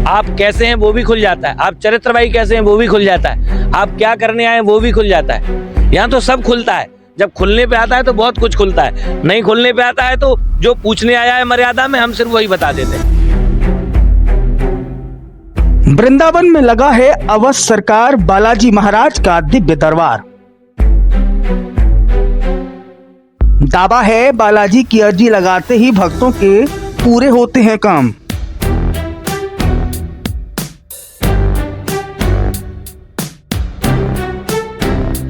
आप कैसे हैं वो भी खुल जाता है, आप चरित्रवाही कैसे हैं वो भी खुल जाता है, आप क्या करने आए वो भी खुल जाता है। यहाँ तो सब खुलता है। जब खुलने पे आता है तो बहुत कुछ खुलता है, नहीं खुलने पे आता है तो जो पूछने आया है मर्यादा में हम सिर्फ वही बता देते हैं। वृंदावन में लगा है अवध सरकार बालाजी महाराज का दिव्य दरबार। दावा है बालाजी की अर्जी लगाते ही भक्तों के पूरे होते हैं काम।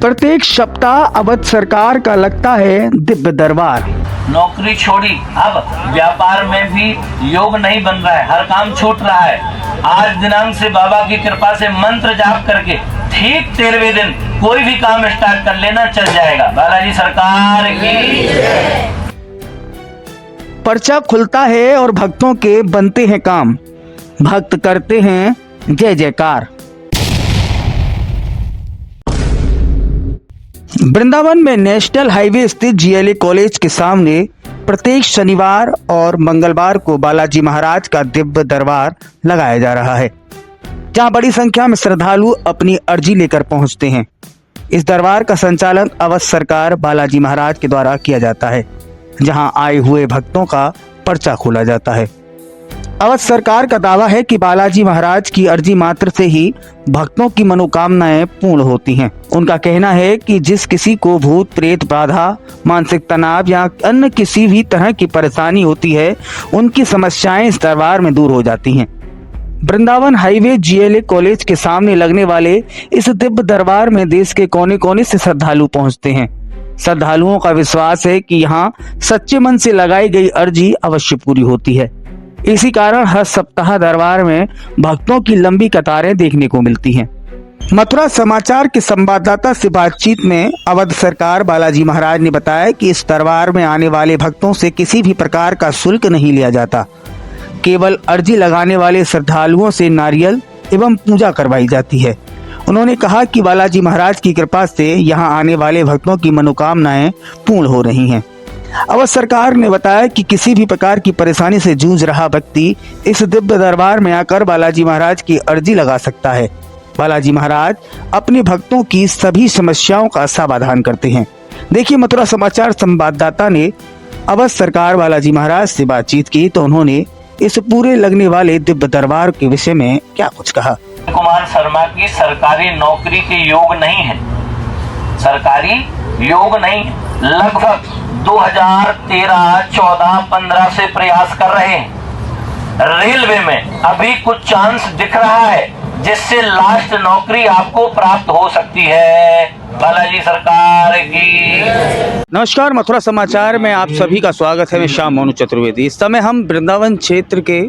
प्रत्येक सप्ताह अवध सरकार का लगता है दिव्य दरबार। नौकरी छोड़ी, अब व्यापार में भी योग नहीं बन रहा है, हर काम छूट रहा है। आज दिनांक से बाबा की कृपा से मंत्र जाप करके ठीक 13वें दिन कोई भी काम स्टार्ट कर लेना, चल जाएगा। बालाजी सरकार की। पर्चा खुलता है और भक्तों के बनते हैं काम, भक्त करते हैं जय जयकार। वृंदावन में नेशनल हाईवे स्थित जीएलए कॉलेज के सामने प्रत्येक शनिवार और मंगलवार को बालाजी महाराज का दिव्य दरबार लगाया जा रहा है, जहां बड़ी संख्या में श्रद्धालु अपनी अर्जी लेकर पहुंचते हैं। इस दरबार का संचालन अवध सरकार बालाजी महाराज के द्वारा किया जाता है, जहां आए हुए भक्तों का पर्चा खोला जाता है। अवध सरकार का दावा है कि बालाजी महाराज की अर्जी मात्र से ही भक्तों की मनोकामनाएं पूर्ण होती हैं। उनका कहना है कि जिस किसी को भूत प्रेत बाधा, मानसिक तनाव या अन्य किसी भी तरह की परेशानी होती है, उनकी समस्याएं इस दरबार में दूर हो जाती हैं। वृंदावन हाईवे जीएलए कॉलेज के सामने लगने वाले इस दिव्य दरबार में देश के कोने कोने से श्रद्धालु पहुंचते हैं। श्रद्धालुओं का विश्वास है कि यहाँ सच्चे मन से लगाई गई अर्जी अवश्य पूरी होती है। इसी कारण हर सप्ताह दरबार में भक्तों की लंबी कतारें देखने को मिलती हैं। मथुरा समाचार के संवाददाता से बातचीत में अवध सरकार बालाजी महाराज ने बताया कि इस दरबार में आने वाले भक्तों से किसी भी प्रकार का शुल्क नहीं लिया जाता। केवल अर्जी लगाने वाले श्रद्धालुओं से नारियल एवं पूजा करवाई जाती है। उन्होंने कहा कि बालाजी महाराज की कृपा से यहाँ आने वाले भक्तों की मनोकामनाएं पूर्ण हो रही हैं। अवध सरकार ने बताया कि किसी भी प्रकार की परेशानी से जूझ रहा व्यक्ति इस दिव्य दरबार में आकर बालाजी महाराज की अर्जी लगा सकता है। बालाजी महाराज अपने भक्तों की सभी समस्याओं का समाधान करते हैं। देखिए, मथुरा समाचार संवाददाता ने अवध सरकार बालाजी महाराज से बातचीत की तो उन्होंने इस पूरे लगने वाले दिव्य दरबार के विषय में क्या कुछ कहा। कुमार शर्मा की सरकारी नौकरी के योग नहीं है, सरकारी योग नहीं, लगभग 2013, 14, 15 से प्रयास कर रहे हैं। रेलवे में अभी कुछ चांस दिख रहा है जिससे लास्ट नौकरी आपको प्राप्त हो सकती है। बालाजी सरकार की। नमस्कार, मथुरा समाचार में आप सभी का स्वागत है। मैं श्याम मोनू चतुर्वेदी। इस समय हम वृंदावन क्षेत्र के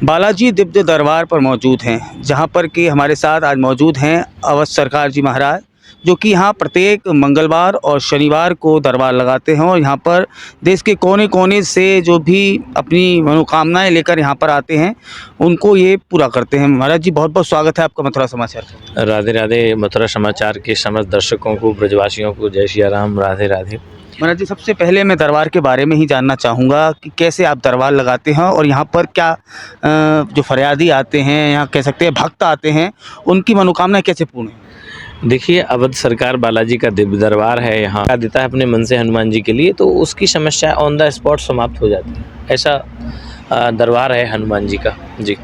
बालाजी दिव्य दरबार पर मौजूद हैं, जहां पर कि हमारे साथ आज मौजूद हैं अवध सरकार जी महाराज, जो कि यहाँ प्रत्येक मंगलवार और शनिवार को दरबार लगाते हैं और यहाँ पर देश के कोने कोने से जो भी अपनी मनोकामनाएं लेकर यहाँ पर आते हैं उनको ये पूरा करते हैं। महाराज जी, बहुत बहुत स्वागत है आपका मथुरा समाचार। राधे राधे। मथुरा समाचार के समस्त दर्शकों को, ब्रजवासियों को जय सिया राम, राधे राधे। महाराज जी, सबसे पहले मैं दरबार के बारे में ही जानना चाहूँगा कि कैसे आप दरबार लगाते हैं और यहाँ पर क्या जो फरियादी आते हैं, यहाँ कह सकते हैं भक्त आते हैं, उनकी मनोकामनाएं कैसे पूर्ण है। देखिए, अवध सरकार बालाजी का दिव्य दरबार है, यहाँ देता है अपने मन से हनुमान जी के लिए, तो उसकी समस्या ऑन द स्पॉट समाप्त हो जाती है। ऐसा दरबार है हनुमान जी का जी।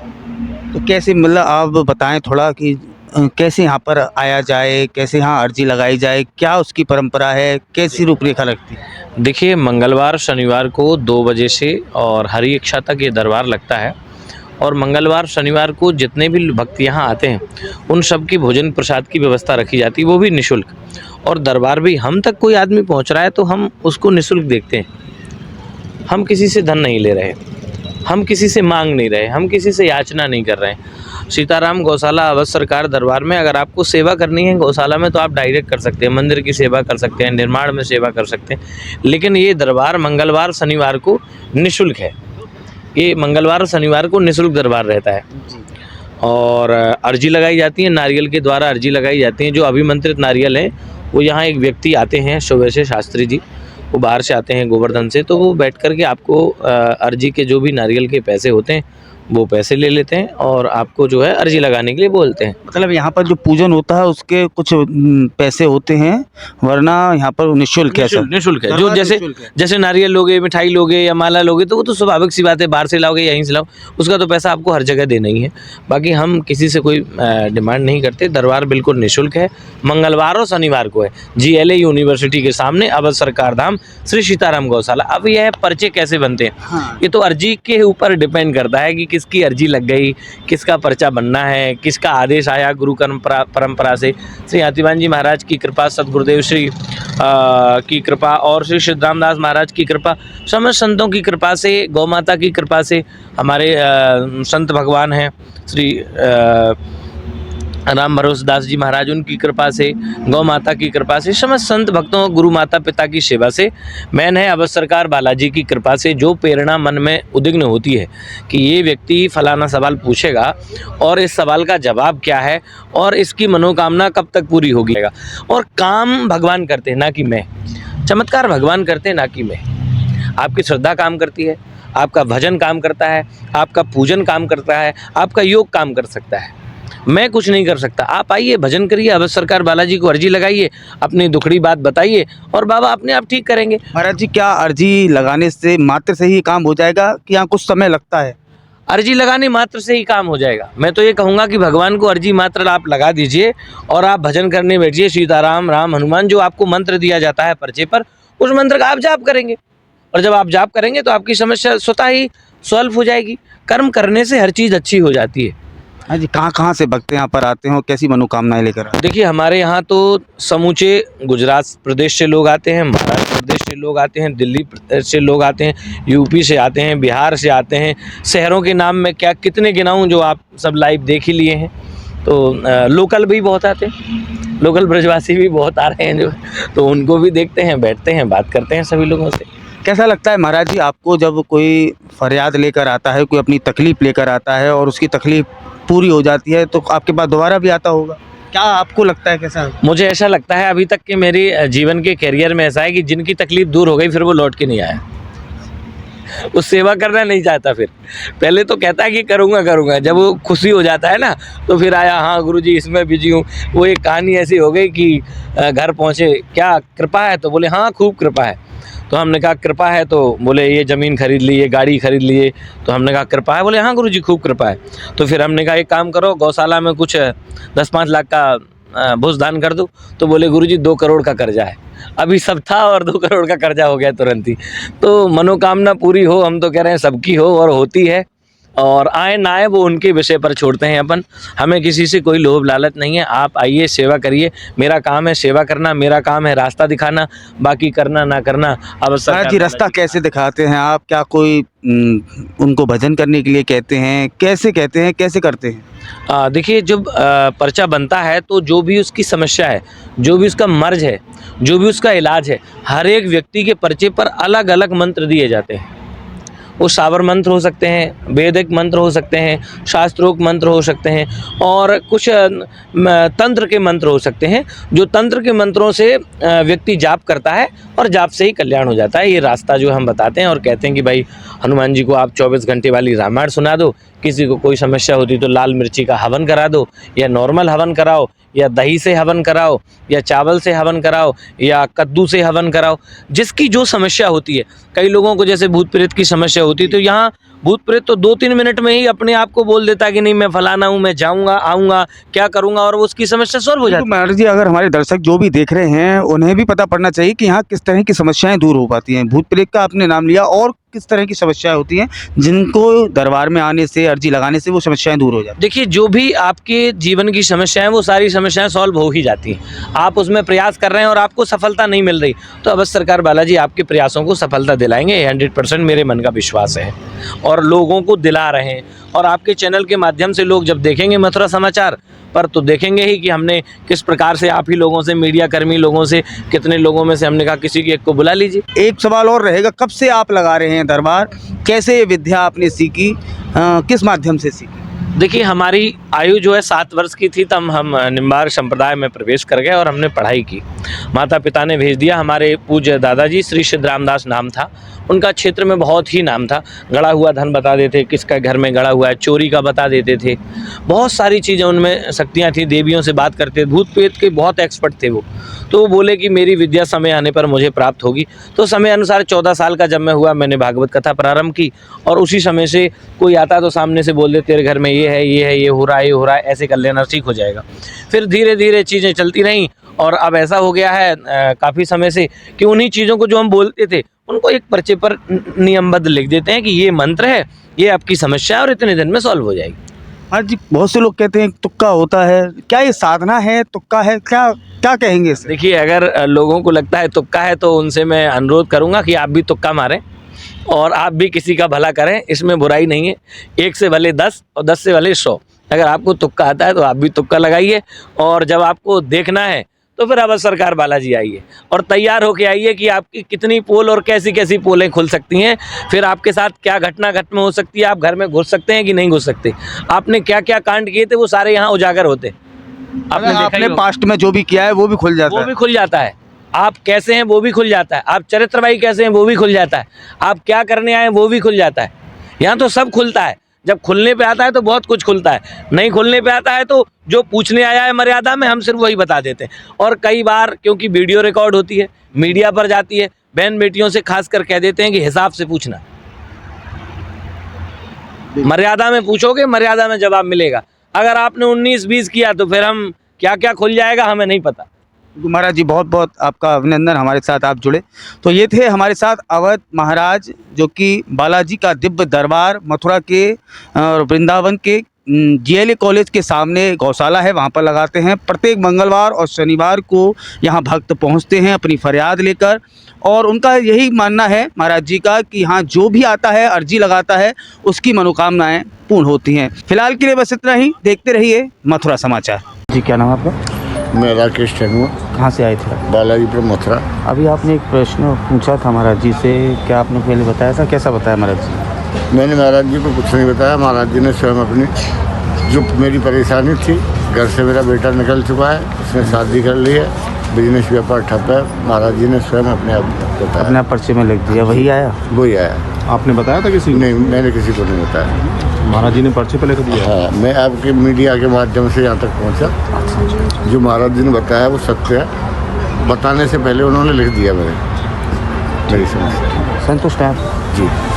तो कैसे, मतलब आप बताएं थोड़ा कि कैसे यहाँ पर आया जाए, कैसे यहाँ अर्जी लगाई जाए, क्या उसकी परंपरा है, कैसी रूपरेखा लगती है। देखिए, मंगलवार शनिवार को 2 बजे से और हरी इच्छा तक ये दरबार लगता है और मंगलवार शनिवार को जितने भी भक्त यहाँ आते हैं उन सब की भोजन प्रसाद की व्यवस्था रखी जाती है, वो भी निःशुल्क। और दरबार भी हम तक कोई आदमी पहुँच रहा है तो हम उसको निःशुल्क देखते हैं। हम किसी से धन नहीं ले रहे, हम किसी से मांग नहीं रहे, हम किसी से याचना नहीं कर रहे हैं। सीताराम गौशाला अवध सरकार दरबार में अगर आपको सेवा करनी है गौशाला में तो आप डायरेक्ट कर सकते हैं, मंदिर की सेवा कर सकते हैं, निर्माण में सेवा कर सकते हैं, लेकिन ये दरबार मंगलवार शनिवार को निःशुल्क है। ये मंगलवार और शनिवार को निःशुल्क दरबार रहता है और अर्जी लगाई जाती है, नारियल के द्वारा अर्जी लगाई जाती है। जो अभिमंत्रित नारियल हैं वो यहाँ एक व्यक्ति आते हैं, सुबह से शास्त्री जी, वो बाहर से आते हैं गोवर्धन से, तो वो बैठ कर के आपको अर्जी के जो भी नारियल के पैसे होते हैं वो पैसे ले लेते हैं और आपको जो है अर्जी लगाने के लिए बोलते हैं। मतलब यहाँ पर जो पूजन होता है उसके कुछ पैसे होते हैं, वरना यहाँ पर निःशुल्क है सर। निःशुल्क है। जो दरबार जैसे निःशुल्क है। जैसे नारियल लोगे, मिठाई लोगे या माला लोगे तो वो तो स्वाभाविक सी बात है, बाहर से लाओगे यहीं से लाओ, उसका तो पैसा आपको हर जगह देना ही है। बाकी हम किसी से कोई डिमांड नहीं करते। दरबार बिल्कुल निःशुल्क है। मंगलवार और शनिवार को है। GLA यूनिवर्सिटी के सामने अवध सरकार धाम श्री सीताराम गौशाला। अब यह पर्चे कैसे बनते हैं, हाँ। ये तो अर्जी के ऊपर डिपेंड करता है कि किसकी अर्जी लग गई, किसका पर्चा बनना है, किसका आदेश आया गुरु परंपरा से। श्री हाथीवान जी महाराज की कृपा, सतगुरुदेव श्री की कृपा और श्री सिद्धरामदास महाराज की कृपा, समस्त संतों की कृपा से, गौ माता की कृपा से, हमारे संत भगवान हैं श्री राम भरोस दास जी महाराज, उनकी कृपा से, गौ माता की कृपा से, समस्त संत भक्तों, गुरु माता पिता की सेवा से, मैन है अवध सरकार बालाजी की कृपा से जो प्रेरणा मन में उद्विग्न होती है कि ये व्यक्ति फलाना सवाल पूछेगा और इस सवाल का जवाब क्या है और इसकी मनोकामना कब तक पूरी होगी। और काम भगवान करते हैं ना कि मैं, चमत्कार भगवान करते हैं ना कि मैं। आपकी श्रद्धा काम करती है, आपका भजन काम करता है, आपका पूजन काम करता है, आपका योग काम कर सकता है। मैं कुछ नहीं कर सकता। आप आइए, भजन करिए, अवध सरकार बालाजी को अर्जी लगाइए, अपनी दुखड़ी बात बताइए और बाबा अपने आप ठीक करेंगे। महाराज जी, क्या अर्जी लगाने से मात्र से ही काम हो जाएगा कि यहाँ कुछ समय लगता है? अर्जी लगाने मात्र से ही काम हो जाएगा। मैं तो ये कहूँगा कि भगवान को अर्जी मात्र आप लगा दीजिए और आप भजन करने बैठिए। सीताराम, राम, हनुमान जो आपको मंत्र दिया जाता है पर्चे पर, उस मंत्र का आप जाप करेंगे और जब आप जाप करेंगे तो आपकी समस्या स्वतः ही सॉल्व हो जाएगी। कर्म करने से हर चीज़ अच्छी हो जाती है। हाँ जी, कहाँ से भक्त यहाँ पर आते हैं और कैसी मनोकामनाएं लेकर आते हैं? देखिए, हमारे यहाँ तो समूचे गुजरात प्रदेश से लोग आते हैं, महाराष्ट्र प्रदेश से लोग आते हैं, दिल्ली प्रदेश से लोग आते हैं, यूपी से आते हैं, बिहार से आते हैं। शहरों के नाम में क्या कितने गिनाऊँ जो आप सब लाइव देख ही लिए हैं। तो लोकल भी बहुत आते हैं, लोकल ब्रजवासी भी बहुत आ रहे हैं जो, तो उनको भी देखते हैं, बैठते हैं, बात करते हैं सभी लोगों से। कैसा लगता है महाराज जी आपको जब कोई फरियाद लेकर आता है, कोई अपनी तकलीफ लेकर आता है और उसकी तकलीफ पूरी हो जाती है तो आपके पास दोबारा भी आता होगा? क्या आपको लगता है, कैसा? मुझे ऐसा लगता है अभी तक कि मेरी जीवन के करियर में ऐसा है कि जिनकी तकलीफ दूर हो गई फिर वो लौट के नहीं आया। वो सेवा करना नहीं चाहता। फिर पहले तो कहता है कि करूँगा, जब वो खुशी हो जाता है ना तो फिर आया, हाँ गुरुजी इसमें बिजी हूँ। वो एक कहानी ऐसी हो गई कि घर पहुँचे, क्या कृपा है? तो बोले हाँ खूब कृपा है। तो हमने कहा कृपा है? तो बोले ये ज़मीन खरीद ली, ये गाड़ी खरीद लिए। तो हमने कहा कृपा है? बोले हाँ गुरुजी खूब कृपा है। तो फिर हमने कहा एक काम करो, गौशाला में कुछ 10-5 लाख का भूषदान कर दो। तो बोले गुरुजी 2 करोड़ का कर्जा है। अभी सब था और 2 करोड़ का कर्जा हो गया तुरंत ही। तो मनोकामना पूरी हो, हम तो कह रहे हैं सबकी हो और होती है, और आए ना आए वो उनके विषय पर छोड़ते हैं अपन। हमें किसी से कोई लोभ लालच नहीं है। आप आइए, सेवा करिए। मेरा काम है सेवा करना, मेरा काम है रास्ता दिखाना, बाकी करना ना करना अवश्य। महाराज जी, रास्ता कैसे दिखाते हैं आप? क्या कोई उनको भजन करने के लिए कहते हैं? कैसे कहते हैं, कैसे करते हैं? देखिए, जब पर्चा बनता है तो जो भी उसकी समस्या है, जो भी उसका मर्ज है, जो भी उसका इलाज है, हर एक व्यक्ति के पर्चे पर अलग अलग मंत्र दिए जाते हैं। वो सावर मंत्र हो सकते हैं, वैदिक मंत्र हो सकते हैं, शास्त्रोक्त मंत्र हो सकते हैं और कुछ तंत्र के मंत्र हो सकते हैं। जो तंत्र के मंत्रों से व्यक्ति जाप करता है और जाप से ही कल्याण हो जाता है। ये रास्ता जो हम बताते हैं और कहते हैं कि भाई हनुमान जी को आप 24 घंटे वाली रामायण सुना दो, किसी को कोई समस्या होती तो लाल मिर्ची का हवन करा दो, या नॉर्मल हवन कराओ, या दही से हवन कराओ, या चावल से हवन कराओ, या कद्दू से हवन कराओ। जिसकी जो समस्या होती है, कई लोगों को जैसे भूत प्रेत की समस्या होती है तो यहाँ भूत प्रेत तो 2-3 मिनट में ही अपने आप को बोल देता है कि नहीं मैं फलाना हूँ, मैं जाऊँगा, आऊँगा, क्या करूँगा, और उसकी समस्या सॉल्व हो जाती है। महाराज जी, अगर हमारे दर्शक जो भी देख रहे हैं उन्हें भी पता पड़ना चाहिए कि यहाँ किस तरह की समस्याएं दूर हो पाती हैं। भूत प्रेत का आपने नाम लिया, और किस तरह की समस्याएं होती हैं जिनको दरबार में आने से, अर्जी लगाने से वो समस्याएं दूर हो जाती? देखिए, जो भी आपके जीवन की समस्याएं, वो सारी समस्याएं सॉल्व हो ही जाती हैं। आप उसमें प्रयास कर रहे हैं और आपको सफलता नहीं मिल रही तो अवध सरकार बालाजी आपके प्रयासों को सफलता दिलाएंगे। 100% मेरे मन का विश्वास है और लोगों को दिला रहे हैं। और आपके चैनल के माध्यम से लोग जब देखेंगे मथुरा समाचार पर तो देखेंगे ही कि हमने किस प्रकार से आप ही लोगों से, मीडिया कर्मी लोगों से, कितने लोगों में से हमने कहा किसी की एक को बुला लीजिए। एक सवाल और रहेगा, कब से आप लगा रहे हैं दरबार? कैसे ये विद्या आपने सीखी, किस माध्यम से सीखी? देखिए, हमारी आयु जो है 7 वर्ष की थी तब हम निम्बार्क संप्रदाय में प्रवेश कर गए और हमने पढ़ाई की। माता पिता ने भेज दिया। हमारे पूज्य दादाजी श्री सिद्धरामदास नाम था, उनका क्षेत्र में बहुत ही नाम था। गड़ा हुआ धन बता देते, किसका घर में गड़ा हुआ है, चोरी का बता देते थे, बहुत सारी चीज़ें उनमें शक्तियाँ थी, देवियों से बात करते, भूत प्रेत के बहुत एक्सपर्ट थे वो। तो वो बोले कि मेरी विद्या समय आने पर मुझे प्राप्त होगी। तो समय अनुसार 14 साल का जब मैं हुआ, मैंने भागवत कथा प्रारंभ की, और उसी समय से कोई आता तो सामने से बोल दे तेरे घर में ये है, ये है, ये हो रहा है, ये हो रहा है, ऐसे कर लेना ठीक हो जाएगा। फिर धीरे धीरे चीज़ें चलती रहीं, और अब ऐसा हो गया है काफ़ी समय से कि उन्हीं चीज़ों को जो हम बोलते थे उनको एक पर्चे पर नियमबद्ध लिख देते हैं कि ये मंत्र है, ये आपकी समस्या है और इतने दिन में सॉल्व हो जाएगी। हाँ जी, बहुत से लोग कहते हैं तुक्का होता है, क्या ये साधना है, तुक्का है, क्या क्या कहेंगे इसे? देखिए, अगर लोगों को लगता है तुक्का है तो उनसे मैं अनुरोध करूंगा कि आप भी तुक्का मारें और आप भी किसी का भला करें, इसमें बुराई नहीं है। 1 से भले 10 और 10 से भले 100। अगर आपको तुक्का आता है तो आप भी तुक्का लगाइए, और जब आपको देखना है तो फिर अब सरकार बालाजी आइए और तैयार होके आइए कि आपकी कितनी पोल और कैसी कैसी पोलें खुल सकती हैं, फिर आपके साथ क्या घटना घटना हो सकती है, आप घर में घुस सकते हैं कि नहीं घुस सकते, आपने क्या क्या कांड किए थे वो सारे यहाँ उजागर होते। आपने पास्ट में जो भी किया है वो भी खुल जाता है। वो भी खुल जाता है। आप कैसे हैं वो भी खुल जाता है, आप चरित्रवाही कैसे हैं वो भी खुल जाता है, आप क्या करने आए हैं वो भी खुल जाता है। यहाँ तो सब खुलता है। जब खुलने पे आता है तो बहुत कुछ खुलता है, नहीं खुलने पे आता है तो जो पूछने आया है मर्यादा में हम सिर्फ वही बता देते हैं। और कई बार क्योंकि वीडियो रिकॉर्ड होती है, मीडिया पर जाती है, बहन बेटियों से खास कर कह देते हैं कि हिसाब से पूछना, मर्यादा में पूछोगे, मर्यादा में जवाब मिलेगा। अगर आपने 19-20 किया तो फिर हम क्या क्या खुल जाएगा हमें नहीं पता। महाराज जी, बहुत बहुत आपका अभिनंदन, हमारे साथ आप जुड़े। तो ये थे हमारे साथ अवध महाराज, जो कि बालाजी का दिव्य दरबार मथुरा के और वृंदावन के जीएलए कॉलेज के सामने गौशाला है, वहाँ पर लगाते हैं। प्रत्येक मंगलवार और शनिवार को यहाँ भक्त पहुँचते हैं अपनी फरियाद लेकर, और उनका यही मानना है महाराज जी का कि यहाँ जो भी आता है, अर्जी लगाता है, उसकी मनोकामनाएं पूर्ण होती हैं। फिलहाल के लिए बस इतना ही। देखते रहिए मथुरा समाचार। जी, क्या नाम है आपका? मैं राकेश टेनू, कहाँ से आए थे? बालाजीपुर मथुरा। अभी आपने एक प्रश्न पूछा था महाराज जी से, क्या आपने पहले बताया था? कैसा बताया महाराज जी? मैंने महाराज जी को कुछ नहीं बताया। महाराज जी ने स्वयं अपनी जो मेरी परेशानी थी, घर से मेरा बेटा निकल चुका है, उसने शादी कर ली है, बिजनेस व्यापार ठप है, महाराज जी ने स्वयं अपने आप बताया। अपने पर्चे में लिख दिया, वही आया? वही आया। आपने बताया था किसी को? नहीं, मैंने किसी को नहीं बताया। महाराज जी ने पर्चे पे लिख दिया? हाँ, मैं आपके मीडिया के माध्यम से यहाँ तक पहुँचा। जो महाराज जी ने बताया वो सत्य है, बताने से पहले उन्होंने लिख दिया मेरी समस्या। संतुष्ट हैं आप? जी।